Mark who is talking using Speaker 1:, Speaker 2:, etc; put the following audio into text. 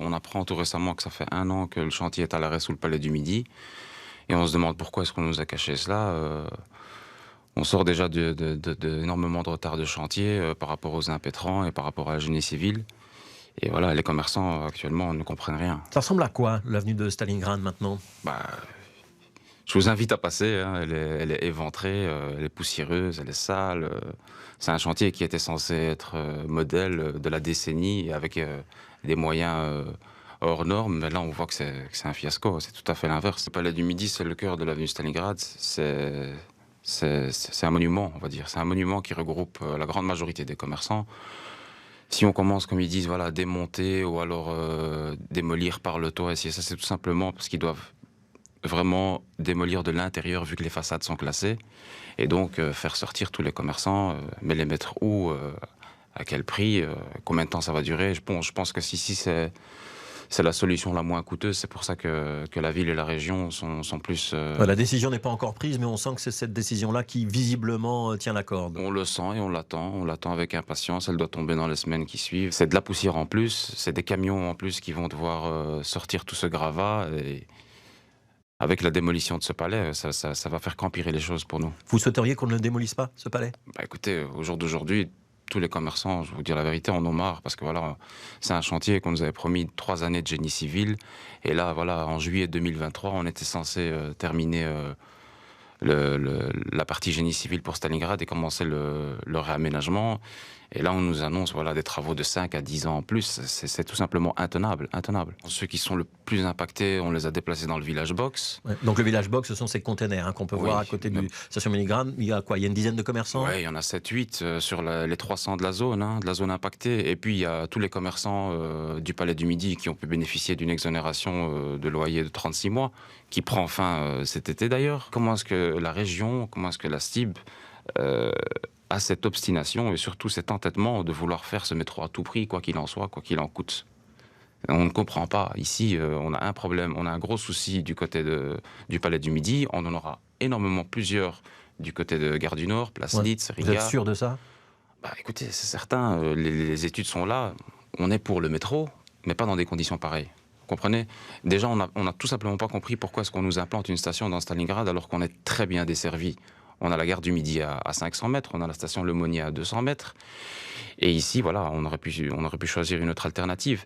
Speaker 1: On apprend tout récemment que ça fait 1 an que le chantier est à l'arrêt sous le palais du Midi. Et on se demande pourquoi est-ce qu'on nous a caché cela. On sort déjà d'énormément de retard de chantier par rapport aux impétrants et par rapport à la génie civile. Et voilà, les commerçants actuellement ne comprennent rien.
Speaker 2: Ça ressemble à quoi, l'avenue de Stalingrad maintenant?
Speaker 1: Bah, je vous invite à passer, hein. Elle est éventrée, elle est poussiéreuse, elle est sale. C'est un chantier qui était censé être modèle de la décennie avec des moyens hors normes. Mais là, on voit que c'est un fiasco. C'est tout à fait l'inverse. Le palais du Midi, c'est le cœur de l'avenue Stalingrad. C'est un monument, on va dire. C'est un monument qui regroupe la grande majorité des commerçants. Si on commence, comme ils disent, voilà, à démonter ou alors démolir par le toit, et ça, c'est tout simplement parce qu'ils doivent vraiment démolir de l'intérieur vu que les façades sont classées et donc faire sortir tous les commerçants, mais les mettre où, à quel prix, combien de temps ça va durer. Je pense que si c'est la solution la moins coûteuse, c'est pour ça que la ville et la région sont plus...
Speaker 2: La décision n'est pas encore prise, mais on sent que c'est cette décision-là qui, visiblement, tient la corde.
Speaker 1: On le sent et on l'attend avec impatience, elle doit tomber dans les semaines qui suivent. C'est de la poussière en plus, c'est des camions en plus qui vont devoir sortir tout ce gravat et avec la démolition de ce palais, ça va faire qu'empirer les choses pour nous.
Speaker 2: Vous souhaiteriez qu'on ne le démolisse pas, ce palais?
Speaker 1: Bah écoutez, au jour d'aujourd'hui, tous les commerçants, je vais vous dire la vérité, en ont marre parce que voilà, c'est un chantier qu'on nous avait promis 3 années de génie civil. Et là, voilà, en juillet 2023, on était censé terminer la partie génie civil pour Stalingrad et commencer le réaménagement. Et là, on nous annonce voilà, des travaux de 5 à 10 ans en plus. C'est tout simplement intenable, intenable. Ceux qui sont le plus impactés, on les a déplacés dans le village box.
Speaker 2: Ouais. Donc le village box, ce sont ces containers qu'on peut voir à côté de la station Stalingrad. Il y a quoi? Il y a une dizaine de commerçants?
Speaker 1: Oui, il y en a 7-8 sur les 300 de la zone impactée. Et puis, il y a tous les commerçants du Palais du Midi qui ont pu bénéficier d'une exonération de loyer de 36 mois, qui prend fin cet été d'ailleurs. Comment est-ce que la région, comment est-ce que la STIB a cette obstination et surtout cet entêtement de vouloir faire ce métro à tout prix, quoi qu'il en soit, quoi qu'il en coûte? On ne comprend pas. Ici, on a un problème, on a un gros souci du côté du Palais du Midi. On en aura énormément plusieurs du côté de Gare du Nord, Place
Speaker 2: Ouais.
Speaker 1: Litz,
Speaker 2: Vous êtes
Speaker 1: Riga.
Speaker 2: sûr de ça?
Speaker 1: Bah écoutez, c'est certain, les études sont là. On est pour le métro, mais pas dans des conditions pareilles. Vous comprenez? Déjà, on a tout simplement pas compris pourquoi est-ce qu'on nous implante une station dans Stalingrad alors qu'on est très bien desservi. On a la gare du Midi à 500 mètres, on a la station Le Monnier à 200 mètres. Et ici, voilà, on aurait pu choisir une autre alternative.